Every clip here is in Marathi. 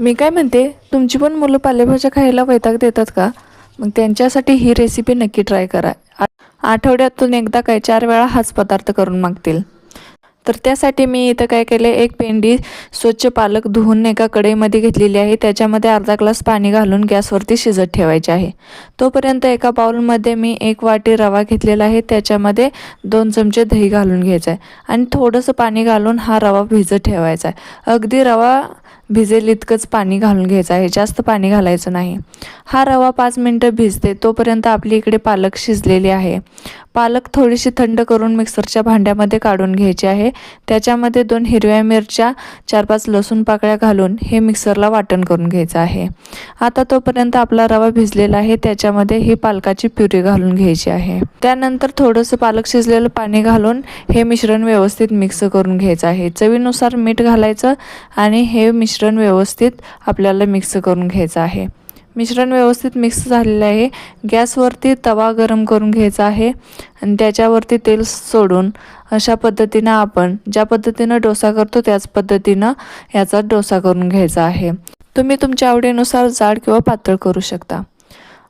मी काय म्हणते, तुमची पण मुलं पालेभाज्या खायला वैताग देतात का? मग त्यांच्यासाठी ही रेसिपी नक्की ट्राय करा. आठवड्यातून एकदा काय 4 वेळा हाच पदार्थ करून मागतील. तर त्यासाठी मी इथं काय केलं, एक पेंडी स्वच्छ पालक धुवून एका कढईमध्ये घेतलेली आहे. त्याच्यामध्ये अर्धा ग्लास पाणी घालून गॅसवरती शिजत ठेवायचे आहे. तोपर्यंत एका बाउलमध्ये मी 1 वाटी रवा घेतलेला आहे. त्याच्यामध्ये 2 चमचे दही घालून घ्यायचं आहे आणि थोडंसं पाणी घालून हा रवा भिजत ठेवायचा आहे. अगदी रवा भिजेल इतकंच पाणी घालून घ्यायचं आहे, जास्त पाणी घालायचं नाही. हा रवा 5 मिनटं भिजते तोपर्यंत आपली इकडे पालक शिजलेली आहे. पालक थोडीशी थंड करून मिक्सरच्या भांड्यामध्ये काढून घ्यायची आहे. त्याच्यामध्ये 2 हिरव्या मिरच्या, 4-5 लसूण पाकळ्या घालून हे मिक्सरला वाटण करून घ्यायचं आहे. आता तोपर्यंत आपला रवा भिजलेला आहे, त्याच्यामध्ये ही पालकाची प्युरी घालून घ्यायची आहे. त्यानंतर थोडंसं पालक शिजलेलं पाणी घालून हे मिश्रण व्यवस्थित मिक्स करून घ्यायचं आहे. चवीनुसार मीठ घालायचं आणि हे मिश्रण व्यवस्थित आपल्याला मिक्स करून घ्यायचं आहे. मिश्रण व्यवस्थित मिक्स झालेलं आहे. गॅसवरती तवा गरम करून घ्यायचा आहे आणि त्याच्यावरती तेल सोडून अशा पद्धतीनं आपण ज्या पद्धतीनं डोसा करतो त्याच पद्धतीनं याचा डोसा करून घ्यायचा आहे. तुम्ही तुमच्या आवडीनुसार जाड किंवा पातळ करू शकता.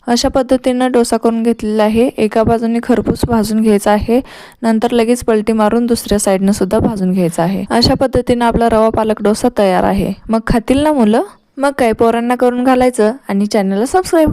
अशा पद्धतीनं डोसा करून घेतलेला आहे. एका बाजूने खरपूस भाजून घ्यायचा आहे, नंतर लगेच पलटी मारून दुसऱ्या साईडनं सुद्धा भाजून घ्यायचा आहे. अशा पद्धतीनं आपला रवा पालक डोसा तयार आहे. मग खातील ना मुलं? मग काय, पोरांना करून घालायचं आणि चॅनलला सबस्क्राईब